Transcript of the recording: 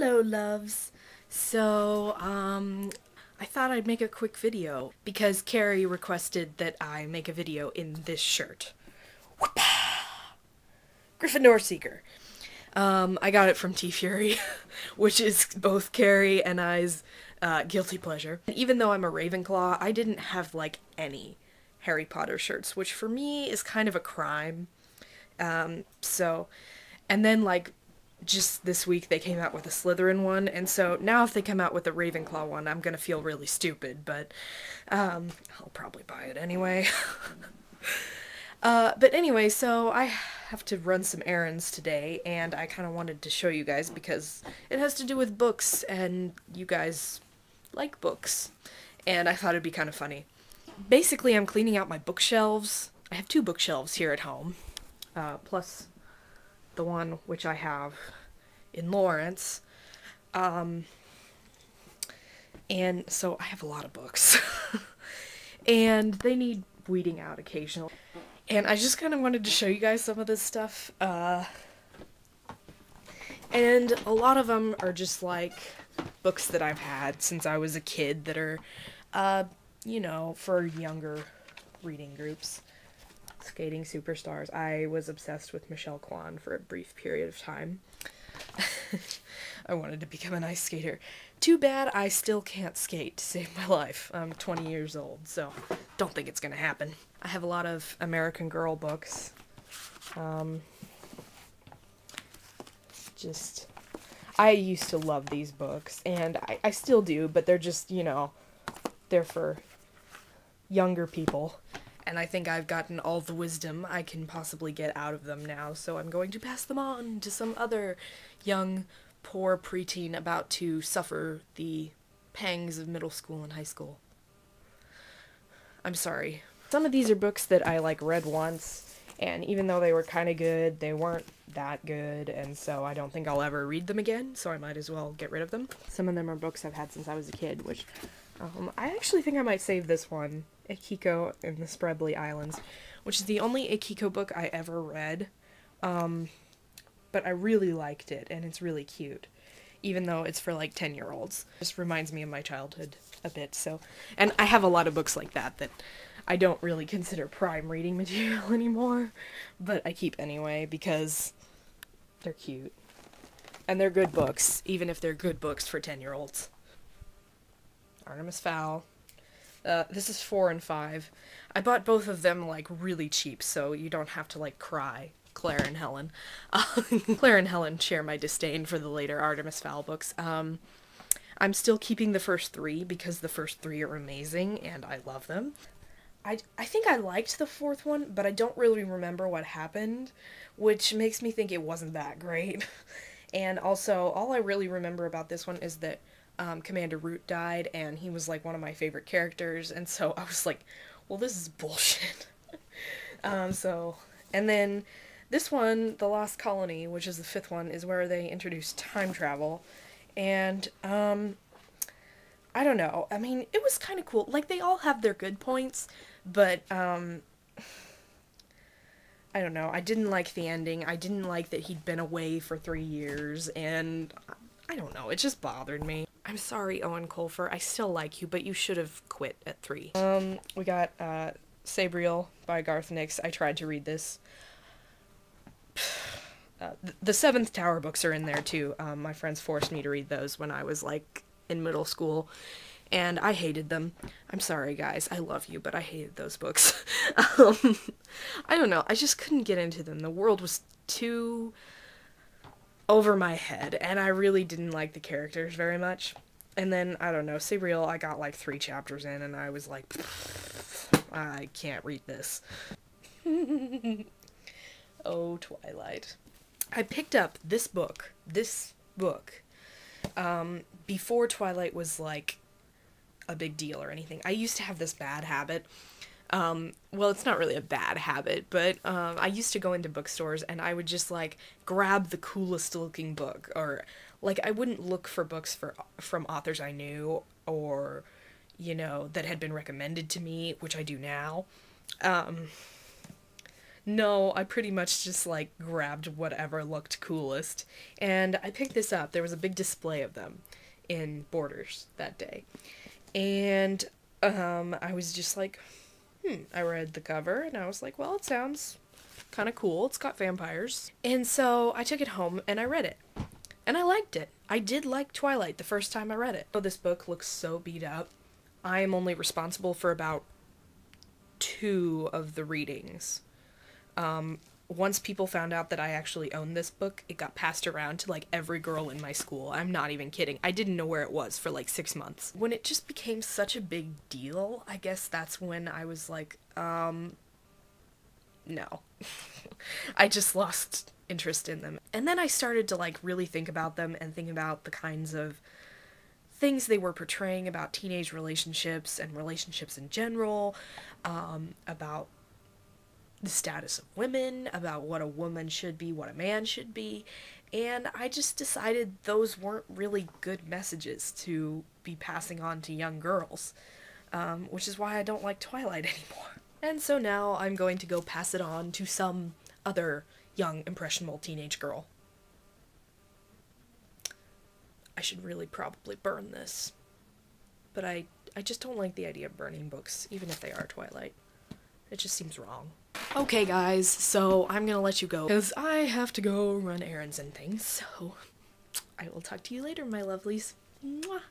Hello, loves. So, I thought I'd make a quick video because Carrie requested that I make a video in this shirt. Gryffindor Seeker. I got it from T-Fury, which is both Carrie and I's guilty pleasure. And even though I'm a Ravenclaw, I didn't have, like, any Harry Potter shirts, which for me is kind of a crime. And then, like, just this week they came out with a Slytherin one, and so now if they come out with a Ravenclaw one, I'm gonna feel really stupid, but I'll probably buy it anyway. But anyway, so I have to run some errands today, and I kind of wanted to show you guys because it has to do with books, and you guys like books, and I thought it'd be kind of funny. Basically, I'm cleaning out my bookshelves. I have two bookshelves here at home, plus the one which I have in Lawrence. And so I have a lot of books. And they need weeding out occasionally. And I just kind of wanted to show you guys some of this stuff. And a lot of them are just like books that I've had since I was a kid that are, you know, for younger reading groups. Skating superstars. I was obsessed with Michelle Kwan for a brief period of time. I wanted to become an ice skater. Too bad I still can't skate to save my life. I'm 20 years old, so don't think it's gonna happen. I have a lot of American Girl books. I used to love these books, and I still do, but they're just, you know, they're for younger people. And I think I've gotten all the wisdom I can possibly get out of them now, so I'm going to pass them on to some other young, poor preteen about to suffer the pangs of middle school and high school. I'm sorry. Some of these are books that I, like, read once, and even though they were kind of good, they weren't that good, and so I don't think I'll ever read them again, so I might as well get rid of them. Some of them are books I've had since I was a kid, which, I actually think I might save this one. Akiko in the Spreadly Islands, which is the only Akiko book I ever read, but I really liked it, and it's really cute, even though it's for, like, 10-year-olds. It just reminds me of my childhood a bit, so, and I have a lot of books like that I don't really consider prime reading material anymore, but I keep anyway, because they're cute, and they're good books, even if they're good books for 10-year-olds. Artemis Fowl. This is 4 and 5. I bought both of them, like, really cheap, so you don't have to, like, cry. Claire and Helen. Claire and Helen share my disdain for the later Artemis Fowl books. I'm still keeping the first 3, because the first 3 are amazing, and I love them. I think I liked the 4th one, but I don't really remember what happened, which makes me think it wasn't that great. And also, all I really remember about this one is that Commander Root died, and he was, like, one of my favorite characters, and so I was like, well, this is bullshit. And then this one, The Lost Colony, which is the 5th one, is where they introduced time travel, and, I don't know, I mean, it was kind of cool. Like, they all have their good points, but, I don't know, I didn't like the ending. I didn't like that he'd been away for 3 years, and I don't know, it just bothered me. I'm sorry, Owen Colfer, I still like you, but you should have quit at 3. We got, Sabriel by Garth Nix. I tried to read this. The 7th Tower books are in there, too. My friends forced me to read those when I was, like, in middle school, and I hated them. I'm sorry, guys, I love you, but I hated those books. I don't know, I just couldn't get into them. The world was too over my head, and I really didn't like the characters very much. And then, I don't know, Sabriel, I got like 3 chapters in, and I was like, I can't read this. Oh, Twilight. I picked up this book, before Twilight was, like, a big deal or anything. I used to have this bad habit. Well, it's not really a bad habit, but, I used to go into bookstores and I would just, like, grab the coolest looking book, or, like, I wouldn't look for books from authors I knew, or, you know, that had been recommended to me, which I do now. No, I pretty much just like grabbed whatever looked coolest. And I picked this up. There was a big display of them in Borders that day. And I was just like, I read the cover and I was like, well, it sounds kind of cool. It's got vampires. And so I took it home and I read it. And I liked it. I did like Twilight the first time I read it. Oh, this book looks so beat up. I am only responsible for about 2 of the readings. Once people found out that I actually owned this book, it got passed around to like every girl in my school. I'm not even kidding. I didn't know where it was for like 6 months. When it just became such a big deal, I guess that's when I was like, no. I just lost interest in them. And then I started to like really think about them and think about the kinds of things they were portraying about teenage relationships and relationships in general, about the status of women, about what a woman should be, what a man should be, and I just decided those weren't really good messages to be passing on to young girls, which is why I don't like Twilight anymore. And so now I'm going to go pass it on to some other young, impressionable teenage girl. I should really probably burn this, but I just don't like the idea of burning books, even if they are Twilight. It just seems wrong. Okay guys, so I'm gonna let you go, because I have to go run errands and things, so I will talk to you later, my lovelies. Mwah.